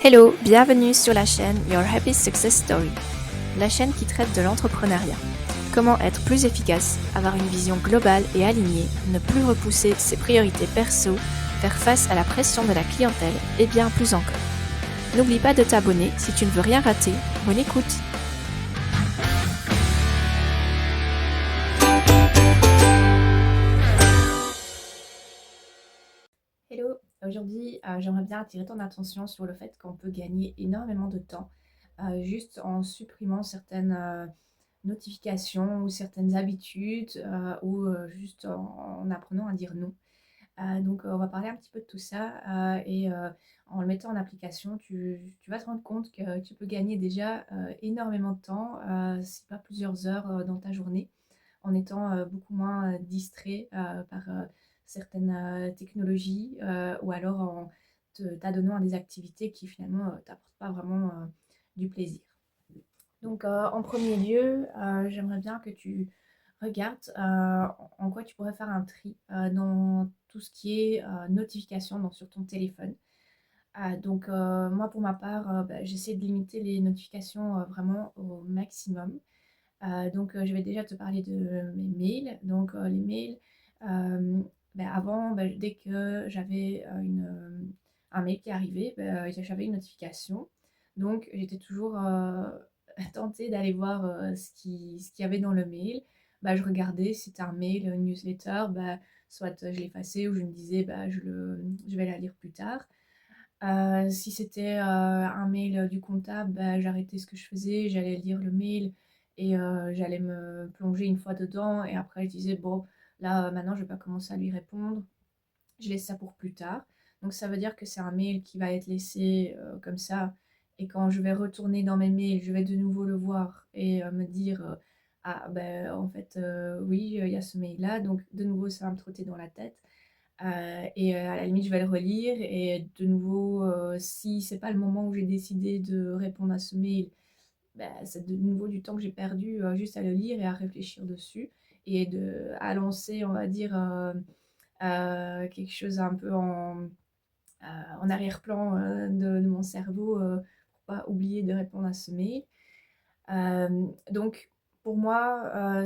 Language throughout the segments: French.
Hello, bienvenue sur la chaîne Your Happy Success Story, la chaîne qui traite de l'entrepreneuriat. Comment être plus efficace, avoir une vision globale et alignée, ne plus repousser ses priorités perso, faire face à la pression de la clientèle et bien plus encore. N'oublie pas de t'abonner si tu ne veux rien rater. Bonne écoute! Hello, aujourd'hui j'aimerais bien attirer ton attention sur le fait qu'on peut gagner énormément de temps juste en supprimant certaines notifications ou certaines habitudes ou juste en apprenant à dire non. Donc on va parler un petit peu de tout ça et en le mettant en application, tu vas te rendre compte que tu peux gagner déjà énormément de temps, si pas plusieurs heures dans ta journée, en étant beaucoup moins distrait par certaines technologies ou alors en t'adonnant à des activités qui finalement t'apportent pas vraiment du plaisir. Donc en premier lieu, j'aimerais bien que tu regardes en quoi tu pourrais faire un tri dans tout ce qui est notification sur ton téléphone. Donc moi pour ma part, j'essaie de limiter les notifications vraiment au maximum. Donc, je vais déjà te parler de mes mails. Donc, les mails, avant, dès que j'avais un mail qui arrivait, j'avais une notification. Donc, j'étais toujours tentée d'aller voir ce qu'il y avait dans le mail. Je regardais si c'était un mail, une newsletter, soit je l'effaçais ou je me disais je vais la lire plus tard. Si c'était un mail du comptable, j'arrêtais ce que je faisais, j'allais lire le mail et j'allais me plonger une fois dedans. Et après, je disais, bon, là, maintenant, je vais pas commencer à lui répondre. Je laisse ça pour plus tard. Donc, ça veut dire que c'est un mail qui va être laissé comme ça. Et quand je vais retourner dans mes mails, je vais de nouveau le voir et me dire, ah, en fait, oui, il y a ce mail-là. Donc, de nouveau, ça va me trotter dans la tête. Et à la limite, je vais le relire et de nouveau, si c'est pas le moment où j'ai décidé de répondre à ce mail, c'est de nouveau du temps que j'ai perdu, juste à le lire et à réfléchir dessus et à lancer, on va dire, quelque chose un peu en arrière-plan, de mon cerveau, pour pas oublier de répondre à ce mail. Donc pour moi,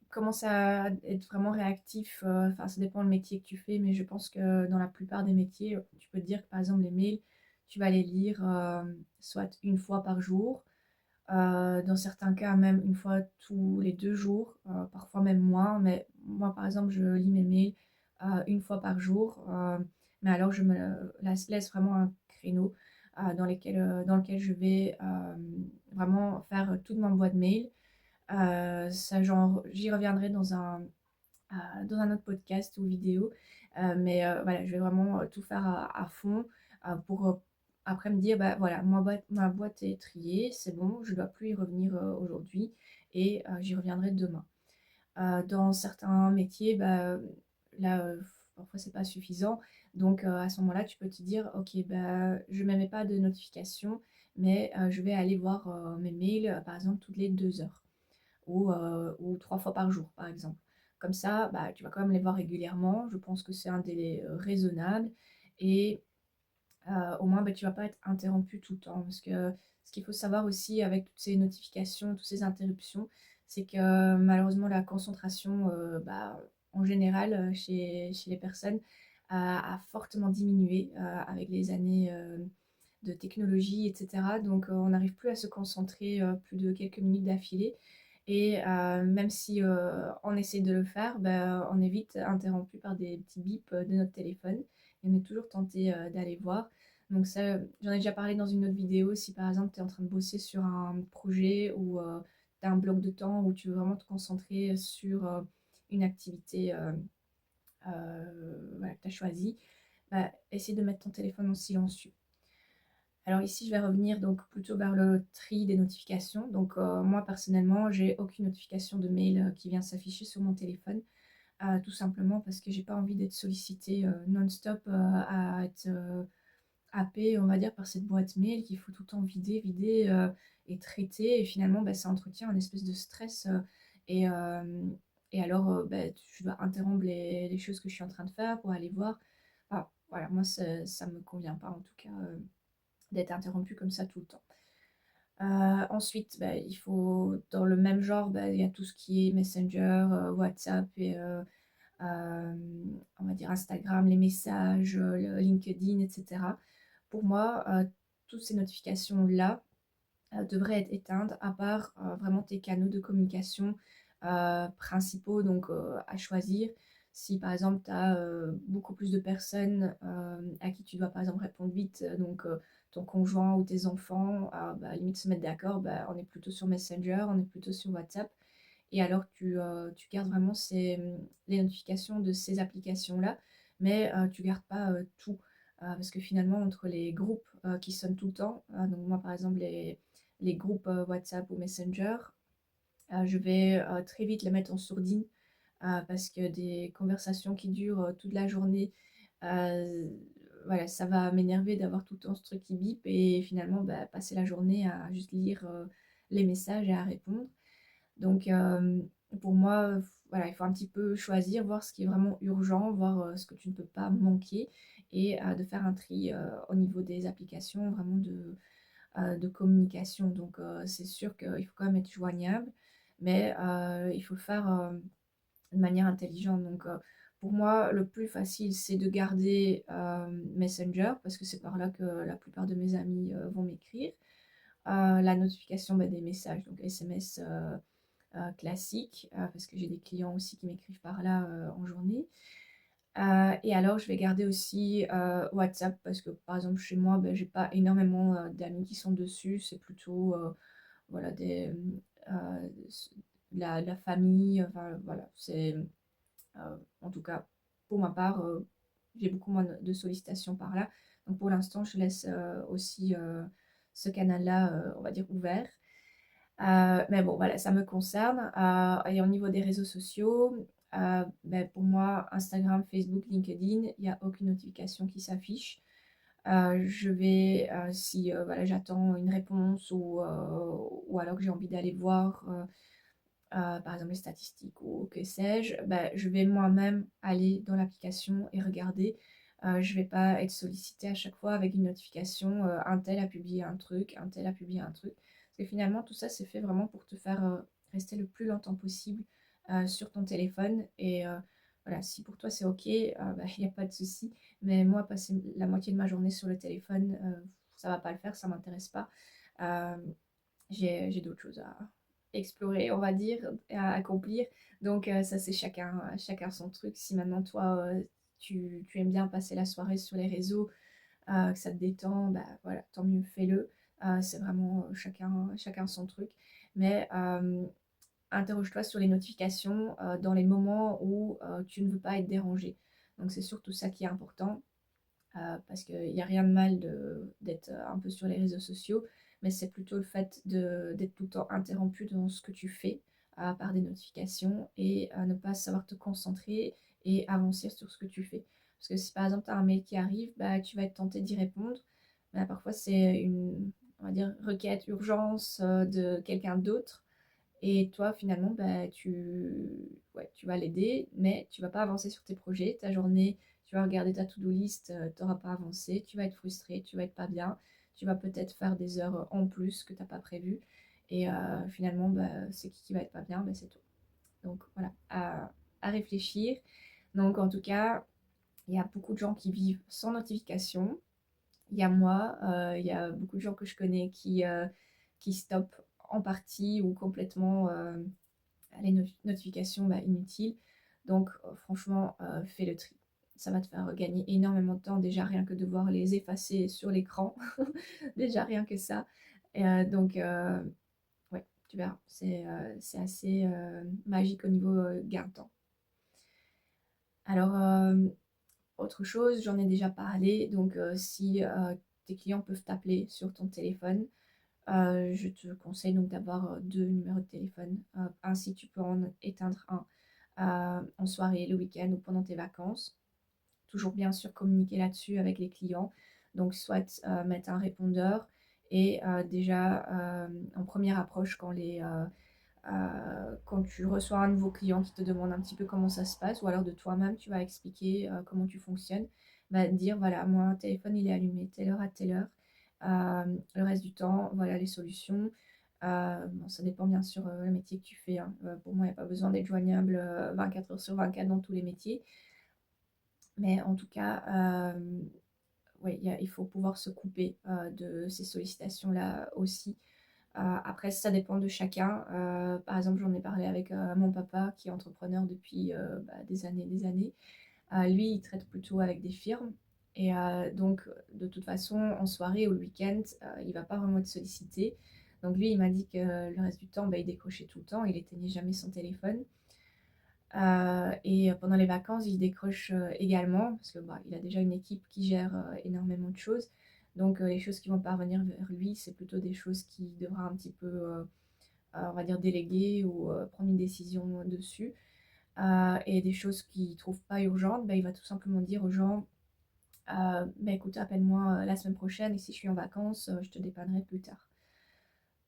commencer à être vraiment réactif, enfin ça dépend le métier que tu fais, mais je pense que dans la plupart des métiers, tu peux te dire que par exemple les mails, tu vas les lire, soit une fois par jour, dans certains cas même une fois tous les 2 jours, parfois même moins. Mais moi par exemple, je lis mes mails, une fois par jour, mais alors je me laisse vraiment un créneau, dans lequel je vais, vraiment faire toute ma boîte mail. Ça genre j'y reviendrai dans un autre podcast ou vidéo, mais voilà, je vais vraiment, tout faire à fond, pour, après me dire: «Bah, voilà, ma boîte est triée, c'est bon, je ne dois plus y revenir, aujourd'hui et j'y reviendrai demain». Dans certains métiers, là, parfois c'est pas suffisant. Donc à ce moment-là, tu peux te dire: «OK, je ne me mets pas de notification, mais je vais aller voir, mes mails, par exemple toutes les 2 heures ou 3 fois par jour», par exemple. Comme ça, tu vas quand même les voir régulièrement. Je pense que c'est un délai, raisonnable et au moins, tu vas pas être interrompu tout le temps. Parce que ce qu'il faut savoir aussi avec toutes ces notifications, toutes ces interruptions, c'est que malheureusement la concentration, en général, chez les personnes a fortement diminué, avec les années, de technologie et cetera. Donc on n'arrive plus à se concentrer, plus de quelques minutes d'affilée et même si, on essaie de le faire, on est vite interrompu par des petits bips, de notre téléphone et on est toujours tenté, d'aller voir. Donc ça, j'en ai déjà parlé dans une autre vidéo. Si par exemple, tu es en train de bosser sur un projet ou tu as un bloc de temps où tu veux vraiment te concentrer sur, une activité, voilà, que tu as choisie, essaie de mettre ton téléphone en silencieux. Alors ici, je vais revenir donc plutôt vers le tri des notifications. Donc moi personnellement, j'ai aucune notification de mail qui vient s'afficher sur mon téléphone, tout simplement parce que j'ai pas envie d'être sollicitée non-stop, à être happée, on va dire, par cette boîte mail qu'il faut tout le temps vider et traiter. Et finalement, ça entretient un espèce de stress et, et alors, je dois interrompre les choses que je suis en train de faire pour aller voir. Enfin, voilà, moi ça me convient pas en tout cas. d'être interrompu comme ça tout le temps. Ensuite, bah, il faut dans le même genre, bah, il y a tout ce qui est Messenger, WhatsApp et on va dire Instagram, les messages, le LinkedIn et cetera. Pour moi, toutes ces notifications-là, devraient être éteintes à part, vraiment tes canaux de communication, principaux donc à choisir. Si par exemple tu as, beaucoup plus de personnes, à qui tu dois par exemple répondre vite, donc ton conjoint ou tes enfants, bah, limite se mettre d'accord, bah, on est plutôt sur Messenger, on est plutôt sur WhatsApp et alors tu gardes vraiment les notifications de ces applications-là, mais tu gardes pas, tout. Parce que finalement entre les groupes, qui sonnent tout le temps, donc moi par exemple les groupes, WhatsApp ou Messenger, je vais, très vite les mettre en sourdine, parce que des conversations qui durent, toute la journée, heu, voilà, ça va m'énerver d'avoir tout le temps ce truc qui bip et finalement, bah, passer la journée à juste lire, les messages et à répondre. Donc pour moi, voilà, il faut un petit peu choisir, voir ce qui est vraiment urgent, voir, ce que tu ne peux pas manquer et de faire un tri, au niveau des applications vraiment de communication. Donc c'est sûr qu'il faut quand même être joignable, mais il faut le faire, de manière intelligente. Donc pour moi, le plus facile, c'est de garder, Messenger parce que c'est par là que la plupart de mes amis, vont m'écrire. La notification, bah, des messages, donc SMS, classiques, parce que j'ai des clients aussi qui m'écrivent par là, en journée. Et alors je vais garder aussi, WhatsApp parce que, par exemple, chez moi, bah, j'ai pas énormément, d'amis qui sont dessus. C'est plutôt, voilà des, s la famille, enfin voilà, c'est, en tout cas pour ma part, j'ai beaucoup moins de sollicitations par là. Donc pour l'instant, je laisse, aussi, ce canal-là, on va dire ouvert. Mais bon, voilà, ça me concerne. Et au niveau des réseaux sociaux, beh, pour moi, Instagram, Facebook, LinkedIn, il y a aucune notification qui s'affiche. Je vais, si, voilà, j'attends une réponse ou alors que j'ai envie d'aller voir, par exemple les statistiques ou que sais-je, bah, je vais moi-même aller dans l'application et regarder. Je vais pas être sollicitée à chaque fois avec une notification, untel a publié un truc, untel a publié un truc. Parce que finalement tout ça c'est fait vraiment pour te faire, rester le plus longtemps possible, sur ton téléphone et voilà, si pour toi c'est OK, bah, il y a pas de souci. Mais moi passer la moitié de ma journée sur le téléphone, ça va pas le faire, ça m'intéresse pas. Hem j'ai d'autres choses à explorer, on va dire, et à accomplir. Donc ça, c'est chacun son truc. Si maintenant toi, tu aimes bien passer la soirée sur les réseaux, que ça te détend, bah, voilà, tant mieux, fais-le. C'est vraiment, chacun son truc. Mais interroge-toi sur les notifications, dans les moments où, tu ne veux pas être dérangé. Donc c'est surtout ça qui est important. Parce qu'il y a rien de mal d'être, un peu sur les réseaux sociaux, mais c'est plutôt le fait d'être tout le temps interrompu dans ce que tu fais, par des notifications et ne pas savoir te concentrer et avancer sur ce que tu fais. Parce que si par exemple tu as un mail qui arrive, bah, tu vas être tenté d'y répondre. Bah, parfois c'est une, on va dire, requête urgence, de quelqu'un d'autre et toi, finalement, bah, ouais, tu vas l'aider, mais tu vas pas avancer sur tes projets. Ta journée, tu vas regarder ta to-do list, tu auras pas avancé, tu vas être frustré, tu vas être pas bien, tu vas peut-être faire des heures en plus que tu as pas prévues et finalement, bah, c'est qui va être pas bien? Bah, c'est toi. Donc voilà, à réfléchir. Donc en tout cas, il y a beaucoup de gens qui vivent sans notification. Il y a moi, il y a beaucoup de gens que je connais qui stoppent en partie ou complètement, les notifications, bah, inutiles. Donc franchement, fais le tri. Ça va te faire gagner énormément de temps, déjà rien que de voir les effacer sur l'écran, déjà rien que ça et donc ouais, tu verras, c'est assez, magique au niveau, gain de temps. Alors, autre chose, j'en ai déjà parlé, donc si, tes clients peuvent t'appeler sur ton téléphone, je te conseille donc d'avoir, 2 numéros de téléphone. Un si tu peux en éteindre un, en soirée, le week-end ou pendant tes vacances. Toujours bien sûr communiquer là-dessus avec les clients. Donc soit, mettre un répondeur et déjà, en première approche quand tu reçois un nouveau client qui te demande un petit peu comment ça se passe ou alors de toi-même tu vas expliquer, comment tu fonctionnes, bah, dire: «Voilà, moi, un téléphone il est allumé telle heure à telle heure. Le reste du temps, voilà les solutions. Bon, ça dépend bien sûr, le métier que tu fais, hein. Pour moi, il y a pas besoin d'être joignable, 24 heures sur 24 dans tous les métiers. Mais en tout cas, ouais, il faut pouvoir se couper, de ces sollicitations-là aussi. Après ça dépend de chacun. Par exemple, j'en ai parlé avec, mon papa qui est entrepreneur depuis, des années. Lui, il traite plutôt avec des firmes et donc de toute façon, en soirée ou le week-end, il va pas vraiment être sollicité. Donc lui, il m'a dit que le reste du temps, bah, il décrochait tout le temps, il éteignait jamais son téléphone. Et pendant les vacances, il décroche, également parce que, bah, il a déjà une équipe qui gère, énormément de choses. Donc les choses qui vont parvenir vers lui, c'est plutôt des choses qu'il devra un petit peu, on va dire déléguer ou prendre une décision dessus. Et des choses qu'il trouve pas urgentes, bah, il va tout simplement dire aux gens, «Bah, écoute, appelle-moi, la semaine prochaine et si je suis en vacances, je te dépannerai plus tard».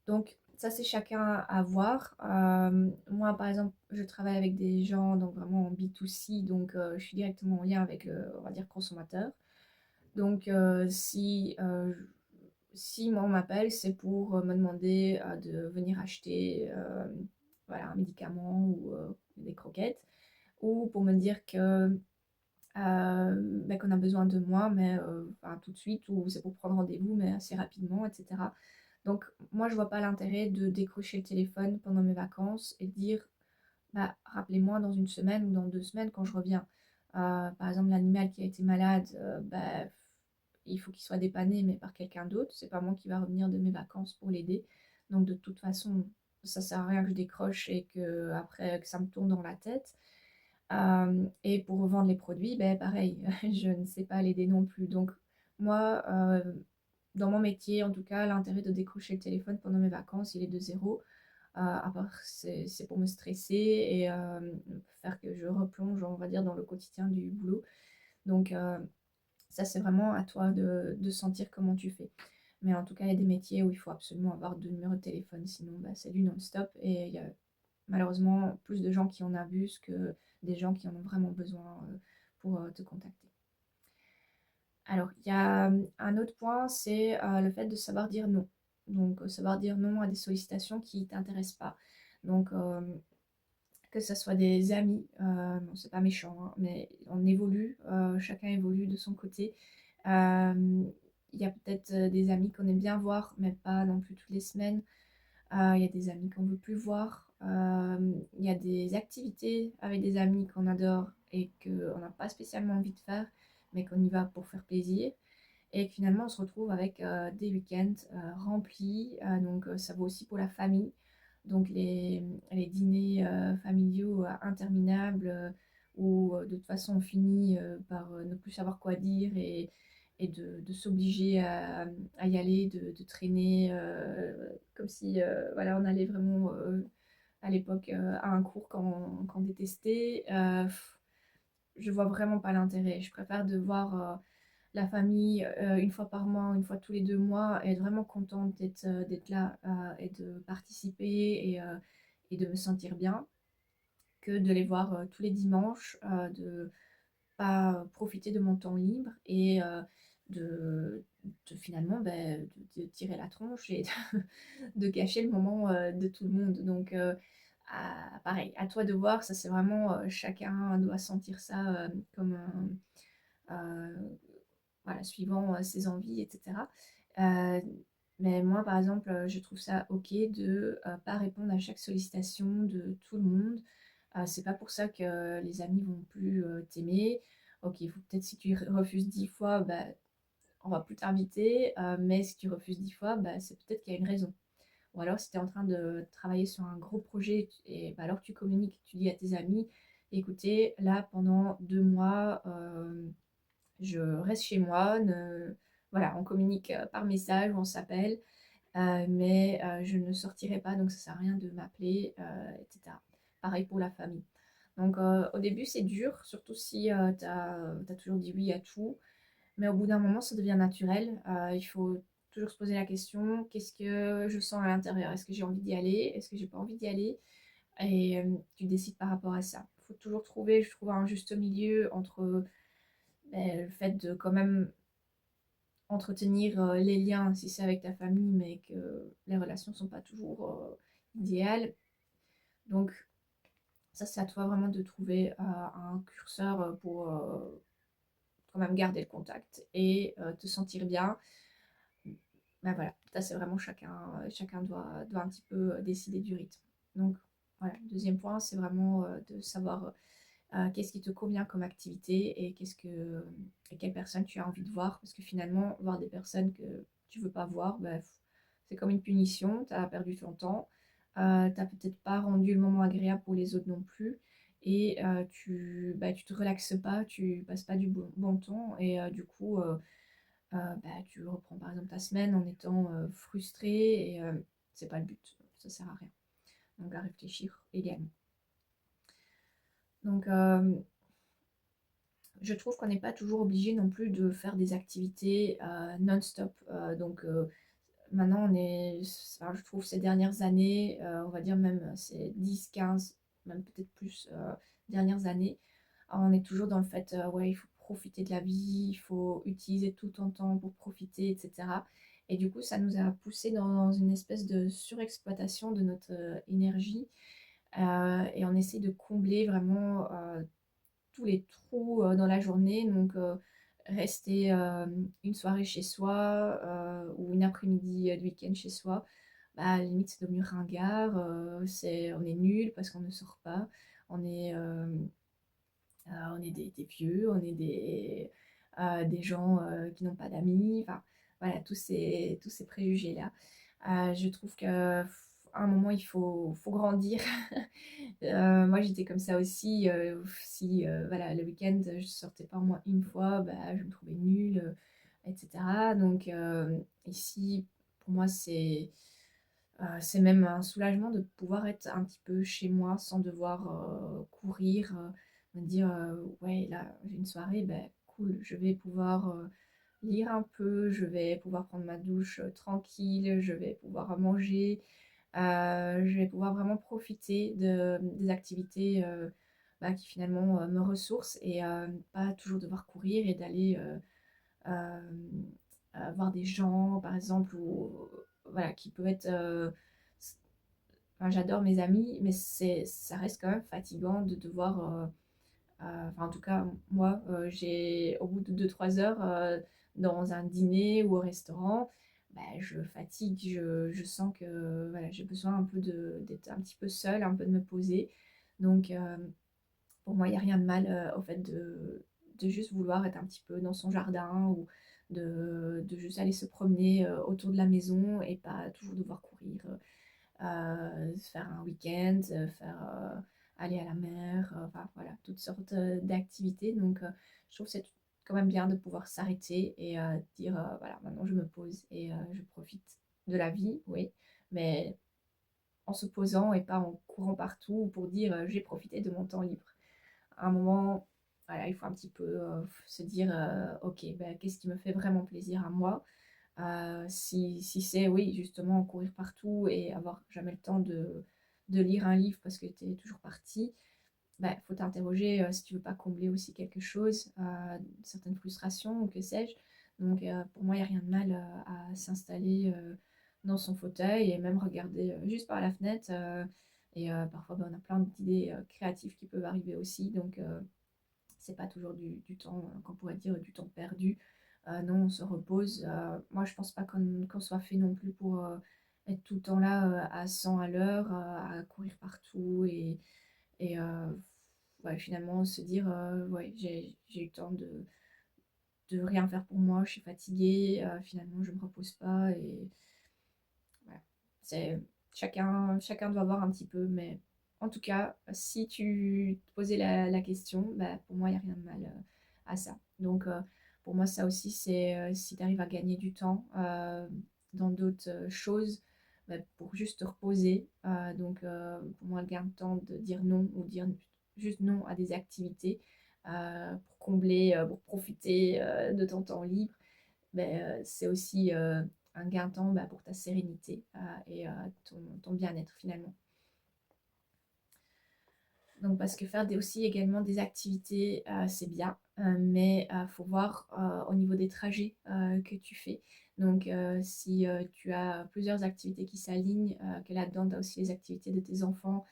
Donc ça, c'est chacun à voir. Moi, par exemple, je travaille avec des gens donc vraiment en B2C, donc je suis directement en lien avec le, on va dire, consommateur. Donc si moi on m'appelle, c'est pour, me demander, de venir acheter, voilà, un médicament ou des croquettes ou pour me dire que, bah, qu'on a besoin de moi, mais enfin, tout de suite ou c'est pour prendre rendez-vous, mais assez rapidement et cetera. Donc moi, je vois pas l'intérêt de décrocher le téléphone pendant mes vacances et de dire: «Bah, rappelez-moi dans une semaine ou dans 2 semaines quand je reviens». Par exemple, l'animal qui a été malade, bah, il faut qu'il soit dépanné, mais par quelqu'un d'autre. C'est pas moi qui va revenir de mes vacances pour l'aider. Donc de toute façon, ça sert à rien que je décroche et qu'après que ça me tourne dans la tête. Et pour revendre les produits, beh, pareil, je ne sais pas l'aider non plus. Donc moi, dans mon métier, en tout cas, l'intérêt de décrocher le téléphone pendant mes vacances, il est de zéro. À part c'est pour me stresser et faire que je replonge, on va dire, dans le quotidien du boulot. Donc ça, c'est vraiment à toi de sentir comment tu fais. Mais en tout cas, il y a des métiers où il faut absolument avoir 2 numéros de téléphone, sinon, bah, c'est du non-stop et il y a malheureusement plus de gens qui en abusent que des gens qui en ont vraiment besoin, pour, te contacter. Alors, il y a, un autre point, c'est, le fait de savoir dire non. Donc, savoir dire non à des sollicitations qui ne t'intéressent pas. Donc, que ça soit des amis, bon, c'est pas méchant, hein, mais on évolue, chacun évolue de son côté. Il y a peut-être, des amis qu'on aime bien voir, mais pas non plus toutes les semaines. Il y a des amis qu'on veut plus voir. Il y a des activités avec des amis qu'on adore et qu'on n'a pas spécialement envie de faire, mais qu'on y va pour faire plaisir. Et que finalement, on se retrouve avec des week-ends remplis. Donc, ça vaut aussi pour la famille. Donc, les dîners familiaux interminables où de toute façon on finit par ne plus savoir quoi dire et de s'obliger à y aller, de traîner comme si voilà, on allait vraiment à l'époque à un cours qu'on détestait. Je vois vraiment pas l'intérêt. Je préfère de voir la famille une fois par mois, une fois tous les 2 mois, et être vraiment contente d'être là et de participer et de me sentir bien, que de les voir tous les dimanches, de pas profiter de mon temps libre et de, finalement de tirer la tronche et de gâcher le moment de tout le monde. Donc pareil, à toi de voir, ça c'est vraiment chacun doit sentir ça comme un, voilà, suivant ses envies, etc. Euh, mais moi, par exemple, je trouve ça ok de pas répondre à chaque sollicitation de tout le monde. C'est pas pour ça que les amis vont plus t'aimer. Ok, il faut peut-être si tu refuses 10 fois, bah, on va plus t'inviter. Mais si tu refuses 10 fois, bah, c'est peut-être qu'il y a une raison. Ou alors, si tu es en train de travailler sur un gros projet, et bah, alors tu communiques, tu dis à tes amis, écoutez, là, pendant 2 mois, je reste chez moi, voilà, on communique par message ou on s'appelle, mais je ne sortirai pas, donc ça sert à rien de m'appeler, etc. Pareil pour la famille. Donc au début c'est dur, surtout si tu as toujours dit oui à tout, mais au bout d'un moment ça devient naturel. Il faut toujours se poser la question, qu'est-ce que je sens à l'intérieur? Est-ce que j'ai envie d'y aller? Est-ce que j'ai pas envie d'y aller? Et tu décides par rapport à ça. Il faut toujours trouver, je trouve, un juste milieu entre le fait de quand même entretenir les liens si c'est avec ta famille, mais que les relations ne sont pas toujours idéales. Donc ça, c'est à toi vraiment de trouver un curseur pour quand même garder le contact et te sentir bien. Ben voilà, ça c'est vraiment chacun doit un petit peu décider du rythme. Donc voilà, deuxième point, c'est vraiment de savoir qu'est-ce qui te convient comme activité et et quelle personne tu as envie de voir. Parce que finalement, voir des personnes que tu veux pas voir, bah, c'est comme une punition, tu as perdu ton temps, t'as peut-être pas rendu le moment agréable pour les autres non plus. Et tu te relaxes pas, tu passes pas du bon temps et du coup tu reprends par exemple ta semaine en étant frustré et c'est pas le but, ça sert à rien. Donc à réfléchir également. Donc je trouve qu'on n'est pas toujours obligé non plus de faire des activités non-stop. Maintenant, enfin, je trouve ces dernières années, on va dire même ces 10, 15, même peut-être plus dernières années, on est toujours dans le fait, ouais, il faut profiter de la vie, il faut utiliser tout ton temps pour profiter, etc. Et du coup, ça nous a poussé dans une espèce de surexploitation de notre énergie. Et on essaie de combler vraiment tous les trous dans la journée. Donc, rester une soirée chez soi ou une après-midi de week-end chez soi, bah, à la limite, c'est devenu ringard. On est nul parce qu'on ne sort pas. On est, euh, on est des vieux, on est des gens qui n'ont pas d'amis. Enfin, voilà, tous ces préjugés-là. Je trouve qu'à un moment, faut grandir. Moi, j'étais comme ça aussi. Si voilà, le week-end, je sortais pas au moins une fois, bah, je me trouvais nulle, etc. Donc, ici, pour moi, c'est même un soulagement de pouvoir être un petit peu chez moi sans devoir courir, me dire ouais, là, j'ai une soirée, ben cool, je vais pouvoir lire un peu, je vais pouvoir prendre ma douche tranquille, je vais pouvoir manger, je vais pouvoir vraiment profiter des activités qui finalement me ressourcent et pas toujours devoir courir et d'aller euh, voir des gens, par exemple, ou voilà, qui peuvent être. Enfin, j'adore mes amis, mais ça reste quand même fatigant de devoir. Enfin, en tout cas, moi, au bout de 2 3 heures dans un dîner ou au restaurant, bah, je fatigue, je sens que voilà, j'ai besoin un peu d'être un petit peu seule, un peu de me poser. Donc, pour moi, il n'y a rien de mal au fait de juste vouloir être un petit peu dans son jardin ou de juste aller se promener autour de la maison et pas toujours devoir courir, faire un week-end, aller à la mer, enfin voilà, toutes sortes d'activités. Donc, je trouve que c'est quand même bien de pouvoir s'arrêter et dire voilà, maintenant je me pose et je profite de la vie, oui, mais en se posant et pas en courant partout pour dire j'ai profité de mon temps libre. À un moment, voilà, il faut un petit peu se dire ok, ben, qu'est-ce qui me fait vraiment plaisir à moi. Si c'est, oui, justement, courir partout et avoir jamais le temps de lire un livre parce que tu es toujours parti, il faut t'interroger si tu veux pas combler aussi quelque chose, certaines frustrations ou que sais-je. Donc, pour moi, il n'y a rien de mal à s'installer dans son fauteuil et même regarder juste par la fenêtre. Et parfois, on a plein d'idées créatives qui peuvent arriver aussi. Donc, c'est pas toujours du temps, qu'on pourrait dire du temps perdu. Non, on se repose. Moi, je pense pas qu'on soit fait non plus pour être tout le temps là à 100 à l'heure, à courir partout et ouais, finalement se dire ouais, j'ai eu le temps de rien faire pour moi, je suis fatiguée, finalement je me repose pas et voilà. C'est chacun doit voir un petit peu, mais en tout cas, si tu te posais la question, bah, pour moi, il n'y a rien de mal à ça. Donc, pour moi, ça aussi, c'est si tu arrives à gagner du temps dans d'autres choses, bah, pour juste te reposer. Donc, pour moi, le gain de temps de dire non ou dire juste non à des activités pour combler, pour profiter de ton temps libre, c'est aussi un gain de temps pour ta sérénité et ton bien-être finalement. Donc parce que faire aussi également des activités, c'est bien, mais faut voir au niveau des trajets que tu fais. Donc si tu as plusieurs activités qui s'alignent, que là-dedans tu as aussi les activités de tes enfants,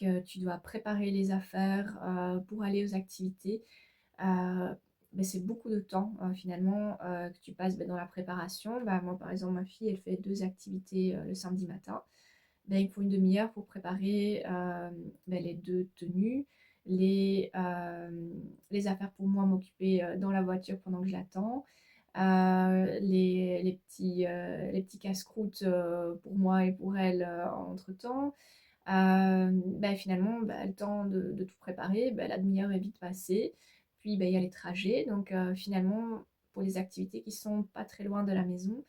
que tu dois préparer les affaires pour aller aux activités, ben, c'est beaucoup de temps finalement que tu passes dans la préparation. Bah, moi par exemple ma fille elle fait deux activités le samedi matin. Ben, il me faut une demi-heure pour préparer ben, les deux tenues, les affaires pour moi m'occuper dans la voiture pendant que je l'attends, les petits casse-croûtes pour moi et pour elle entre-temps. Ben, finalement, ben, le temps de tout préparer, ben, la demi-heure est vite passée. Puis ben, il y a les trajets. Donc finalement, pour les activités qui sont pas très loin de la maison,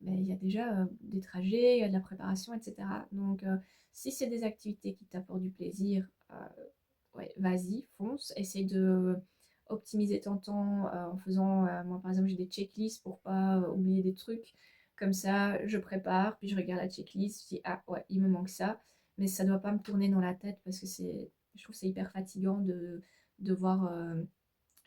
ben, il y a déjà des trajets, il y a de la préparation, etc. Donc, si c'est des activités qui t'apportent du plaisir, ouais, vas-y, fonce. Essaye de optimiser ton temps en faisant, moi par exemple, j'ai des checklists pour pas oublier des trucs. Comme ça, je prépare, puis je regarde la checklist, je dis, ah ouais, il me manque ça. Mais ça doit pas me tourner dans la tête parce que je trouve que c'est hyper fatigant de devoir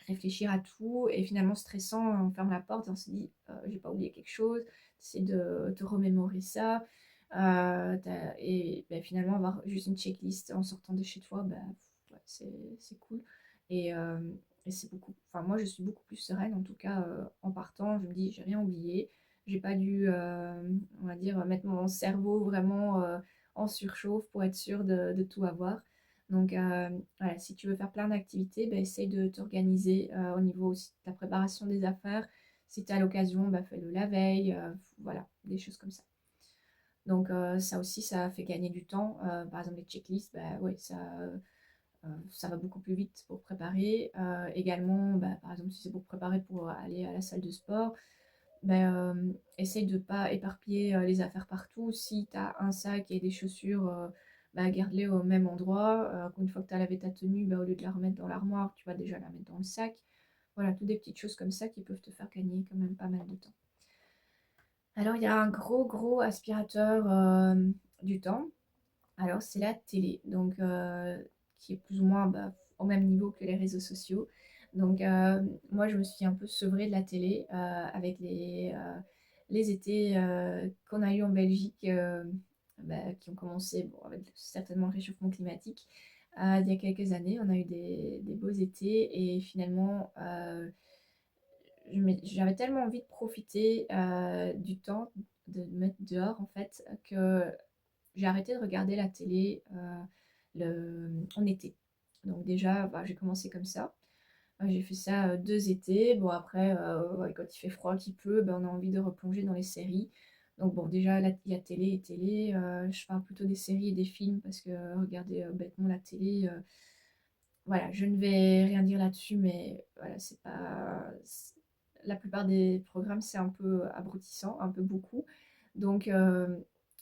réfléchir à tout et finalement stressant, on ferme la porte et on se dit j'ai pas oublié quelque chose, c'est de te remémorer ça et ben, finalement avoir juste une checklist en sortant de chez toi, ben, ouais, c'est cool et, euh, et c'est beaucoup, enfin moi je suis beaucoup plus sereine en tout cas en partant, je me dis j'ai rien oublié, j'ai pas dû on va dire mettre mon cerveau vraiment en surchauffe pour être sûre de tout avoir. Donc, voilà, si tu veux faire plein d'activités, ben, essaye de t'organiser au niveau aussi de ta préparation des affaires. Si tu as l'occasion, ben, fais-le la veille. Voilà, des choses comme ça. Donc, ça aussi, ça fait gagner du temps. Par exemple, les checklists, ben, ouais, ça va beaucoup plus vite pour préparer. Également, ben, par exemple, si c'est pour préparer pour aller à la salle de sport, ben, essaye de ne pas éparpiller les affaires partout. Si tu as un sac et des chaussures, bah, garde-les au même endroit. Une fois que tu as lavé ta tenue, bah, au lieu de la remettre dans l'armoire, tu vas déjà la mettre dans le sac. Voilà, toutes des petites choses comme ça qui peuvent te faire gagner quand même pas mal de temps. Alors, il y a un gros aspirateur du temps. Alors, c'est la télé, donc qui est plus ou moins bah, au même niveau que les réseaux sociaux. Donc, moi, je me suis un peu sevrée de la télé avec les étés qu'on a eu en Belgique, bah, qui ont commencé bon, avec certainement le réchauffement climatique. Il y a quelques années, on a eu des beaux étés et finalement, j'avais tellement envie de profiter du temps, de me mettre dehors en fait, que j'ai arrêté de regarder la télé en été. Donc déjà, bah, j'ai commencé comme ça. J'ai fait ça 2 étés. Bon après, ouais, quand il fait froid, qu'il pleut, ben, on a envie de replonger dans les séries. Donc bon, déjà, il y a télé et télé. Je parle plutôt des séries et des films parce que regarder bêtement la télé, voilà, je ne vais rien dire là-dessus, mais voilà, c'est pas... La plupart des programmes, c'est un peu abrutissant, un peu beaucoup. Donc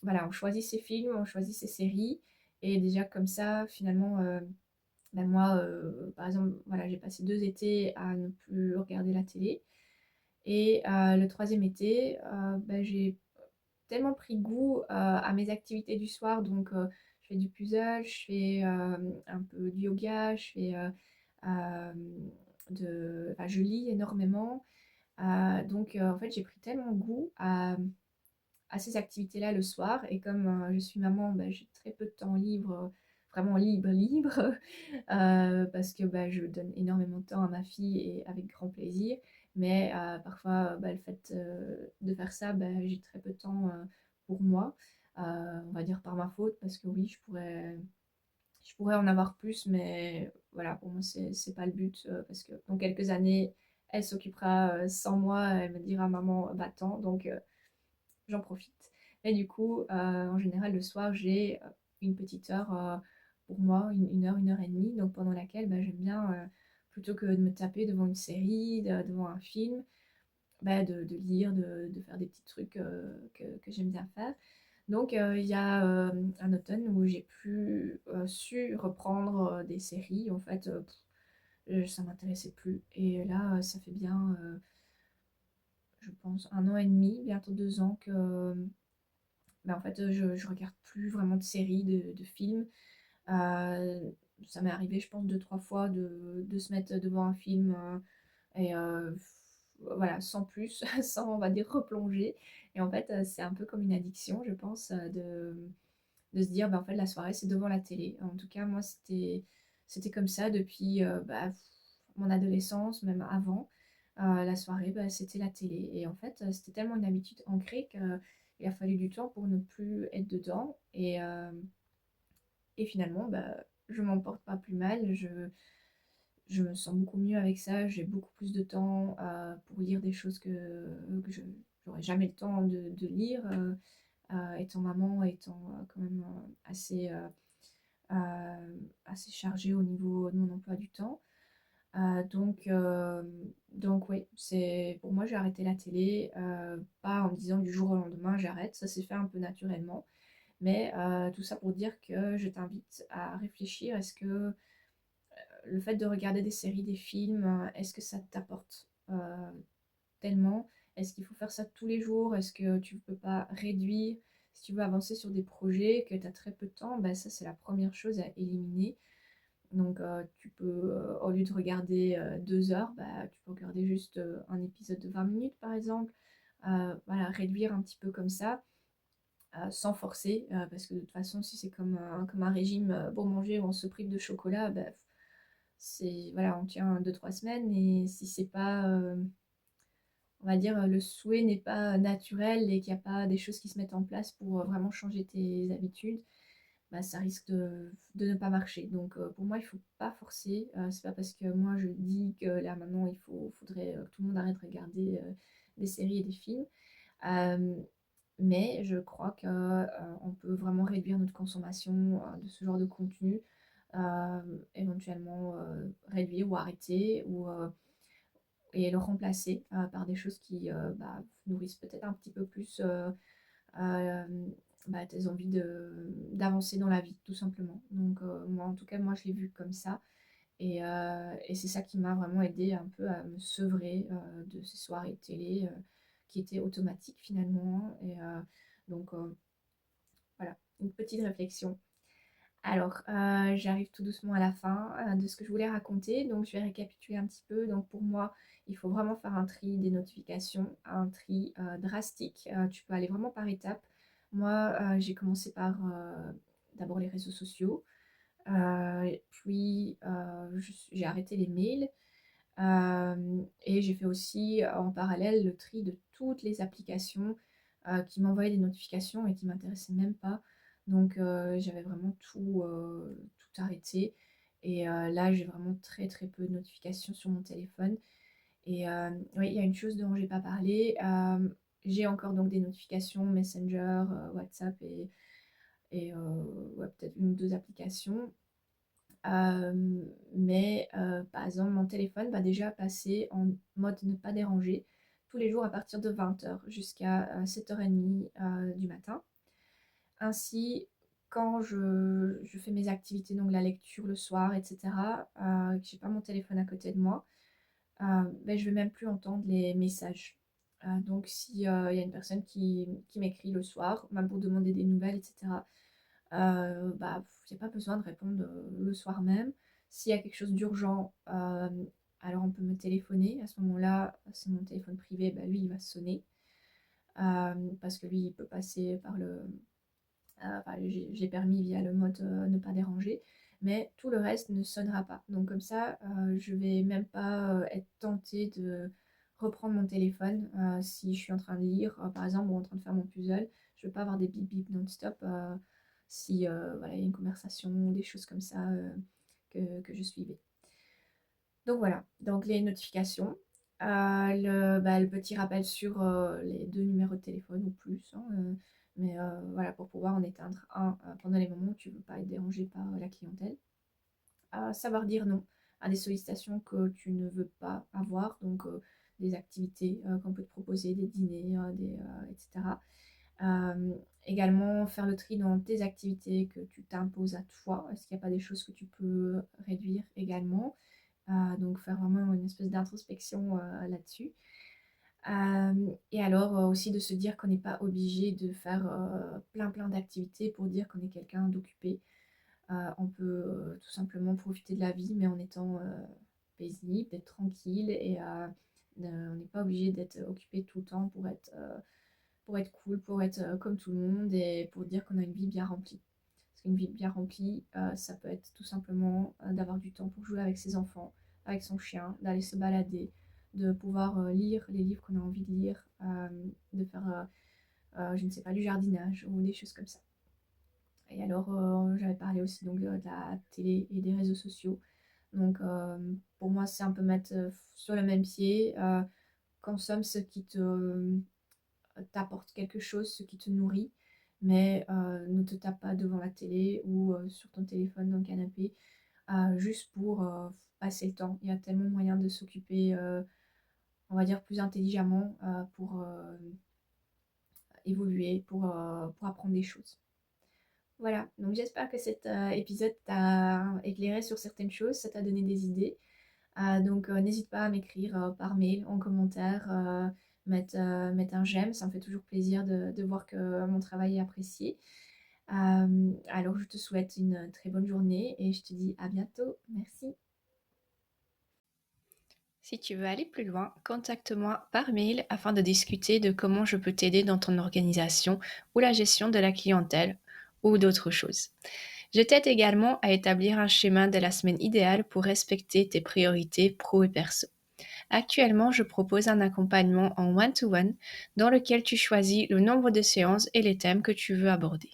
voilà, on choisit ses films, on choisit ses séries. Et déjà comme ça, finalement, ben moi, par exemple, voilà, j'ai passé 2 étés à ne plus regarder la télé. Et le troisième été, ben, j'ai tellement pris goût à mes activités du soir. Donc, je fais du puzzle, je fais un peu du yoga, euh, enfin, je lis énormément. Donc, en fait, j'ai pris tellement goût à ces activités-là le soir. Et comme je suis maman, bah, j'ai très peu de temps libre, vraiment libre, parce que bah, je donne énormément de temps à ma fille et avec grand plaisir. Mais parfois, bah, le fait de faire ça, bah, j'ai très peu de temps pour moi. On va dire par ma faute, parce que oui, je pourrais en avoir plus, mais voilà, pour moi, c'est pas le but, parce que dans quelques années, elle s'occupera sans moi, elle me dira maman, va-t'en, donc j'en profite. Et du coup, en général, le soir, j'ai une petite heure pour moi, une heure et demie, donc pendant laquelle bah, j'aime bien, plutôt que de me taper devant une série, devant un film, bah, de lire, de faire des petits trucs que j'aime bien faire. Donc, il y a un automne où j'ai plus su reprendre des séries. En fait, ça m'intéressait plus. Et là, ça fait bien, je pense, 1 an et demi, bientôt 2 ans que bah, en fait, je regarde plus vraiment de séries, de films. ça m'est arrivé, je pense, 2-3 fois de se mettre devant un film et voilà, sans plus, sans, on va dire, replonger. Et en fait, c'est un peu comme une addiction, je pense, de se dire, bah, en fait, la soirée, c'est devant la télé. En tout cas, moi, c'était comme ça depuis mon adolescence, même avant. La soirée, bah, c'était la télé. Et en fait, c'était tellement une habitude ancrée qu'il a fallu du temps pour ne plus être dedans. Et finalement, bah, je m'en porte pas plus mal. Je me sens beaucoup mieux avec ça. J'ai beaucoup plus de temps pour lire des choses que je n'aurais jamais le temps de lire. Étant maman, étant quand même assez chargée au niveau de mon emploi du temps. Euh, donc, euh, donc oui, pour moi j'ai arrêté la télé, pas en me disant du jour au lendemain j'arrête, ça s'est fait un peu naturellement, mais tout ça pour dire que je t'invite à réfléchir, est-ce que le fait de regarder des séries, des films, est-ce que ça t'apporte tellement? Est-ce qu'il faut faire ça tous les jours? Est-ce que tu ne peux pas réduire? Si tu veux avancer sur des projets, que tu as très peu de temps, ben ça c'est la première chose à éliminer. Donc tu peux, au lieu de regarder 2 heures, bah, tu peux regarder juste un épisode de 20 minutes par exemple. Voilà, réduire un petit peu comme ça, sans forcer, parce que de toute façon, si c'est comme un régime pour manger où on se prive de chocolat, bah, voilà, on tient 2-3 semaines et si c'est pas, on va dire, le souhait n'est pas naturel et qu'il n'y a pas des choses qui se mettent en place pour vraiment changer tes habitudes, bah, ça risque de ne pas marcher. Donc pour moi, il ne faut pas forcer. C'est pas parce que moi je dis que là maintenant faudrait que tout le monde arrête de regarder des séries et des films. Euh, mais je crois que on peut vraiment réduire notre consommation de ce genre de contenu, euh, éventuellement réduire ou arrêter et le remplacer par des choses qui bah, nourrissent peut-être un petit peu plus euh, bah, tes envies d'avancer dans la vie, tout simplement. Donc, moi, en tout cas, moi, je l'ai vu comme ça. Et c'est ça qui m'a vraiment aidé un peu à me sevrer de ces soirées de télé qui étaient automatiques finalement. Donc, voilà, une petite réflexion. Alors, j'arrive tout doucement à la fin de ce que je voulais raconter. Donc, je vais récapituler un petit peu. Donc, pour moi, il faut vraiment faire un tri des notifications, un tri drastique. Tu peux aller vraiment par étapes. Moi, j'ai commencé par d'abord les réseaux sociaux. Puis, j'ai arrêté les mails. Et j'ai fait aussi en parallèle le tri de toutes les applications qui m'envoyaient des notifications et qui m'intéressaient même pas. Donc j'avais vraiment tout arrêté. Et là, j'ai vraiment très très peu de notifications sur mon téléphone. Et oui, il y a une chose dont j'ai pas parlé. J'ai encore donc des notifications Messenger, WhatsApp et ouais, peut-être une ou deux applications. Mais par exemple, mon téléphone va déjà passer en mode ne pas déranger tous les jours à partir de 20 h jusqu'à 7h30 du matin. Ainsi, quand je fais mes activités, donc la lecture le soir, etc., que j'ai pas mon téléphone à côté de moi, ben, je vais même plus entendre les messages. Donc, s'il y a une personne qui m'écrit le soir, même pour demander des nouvelles, etc., bah, il n'y a pas besoin de répondre le soir même. S'il y a quelque chose d'urgent, alors on peut me téléphoner. À ce moment-là, c'est mon téléphone privé, bah, lui, il va sonner. Parce que lui, il peut passer par enfin, j'ai permis via le mode ne pas déranger. Mais tout le reste ne sonnera pas. Donc comme ça, je vais même pas être tentée de reprendre mon téléphone si je suis en train de lire, par exemple, ou en train de faire mon puzzle. Je ne veux pas avoir des bip bip non-stop si voilà, il y a une conversation, des choses comme ça que je suivais. Donc voilà, donc les notifications, le petit rappel sur les deux numéros de téléphone ou plus, hein, mais voilà, pour pouvoir en éteindre un pendant les moments où tu ne veux pas être dérangé par la clientèle. Savoir dire non à des sollicitations que tu ne veux pas avoir, donc des activités qu'on peut te proposer, des dîners, etc. Également, faire le tri dans tes activités que tu t'imposes à toi. Est-ce qu'il n'y a pas des choses que tu peux réduire également? Donc, faire vraiment une espèce d'introspection là-dessus. Et alors aussi de se dire qu'on n'est pas obligé de faire plein d'activités pour dire qu'on est quelqu'un d'occupé. On peut, tout simplement profiter de la vie, mais en étant, paisible, d'être tranquille et on n'est pas obligé d'être occupé tout le temps pour être cool, pour être, comme tout le monde et pour dire qu'on a une vie bien remplie. Parce qu'une vie bien remplie, ça peut être tout simplement, d'avoir du temps pour jouer avec ses enfants, avec son chien, d'aller se balader, de pouvoir, lire les livres qu'on a envie de lire, de faire, je ne sais pas, du jardinage ou des choses comme ça. Et alors, j'avais parlé aussi donc, de la télé et des réseaux sociaux. Donc, pour moi, c'est un peu mettre, sur le même pied, consomme ce qui t'apporte quelque chose, ce qui te nourrit, mais ne te tape pas devant la télé ou sur ton téléphone dans le canapé, juste pour passer le temps. Il y a tellement moyen de s'occuper, on va dire, plus intelligemment pour évoluer, pour apprendre des choses. Voilà, donc j'espère que cet épisode t'a éclairé sur certaines choses, ça t'a donné des idées. Donc n'hésite pas à m'écrire par mail, en commentaire, mettre un j'aime, ça me fait toujours plaisir de voir que mon travail est apprécié. Alors je te souhaite une très bonne journée et je te dis à bientôt. Merci. Si tu veux aller plus loin, contacte-moi par mail afin de discuter de comment je peux t'aider dans ton organisation ou la gestion de la clientèle ou d'autres choses. Je t'aide également à établir un schéma de la semaine idéale pour respecter tes priorités pro et perso. Actuellement, je propose un accompagnement en one-to-one dans lequel tu choisis le nombre de séances et les thèmes que tu veux aborder.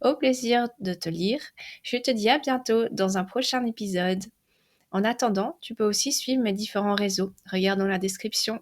Au plaisir de te lire, je te dis à bientôt dans un prochain épisode. En attendant, tu peux aussi suivre mes différents réseaux. Regarde dans la description.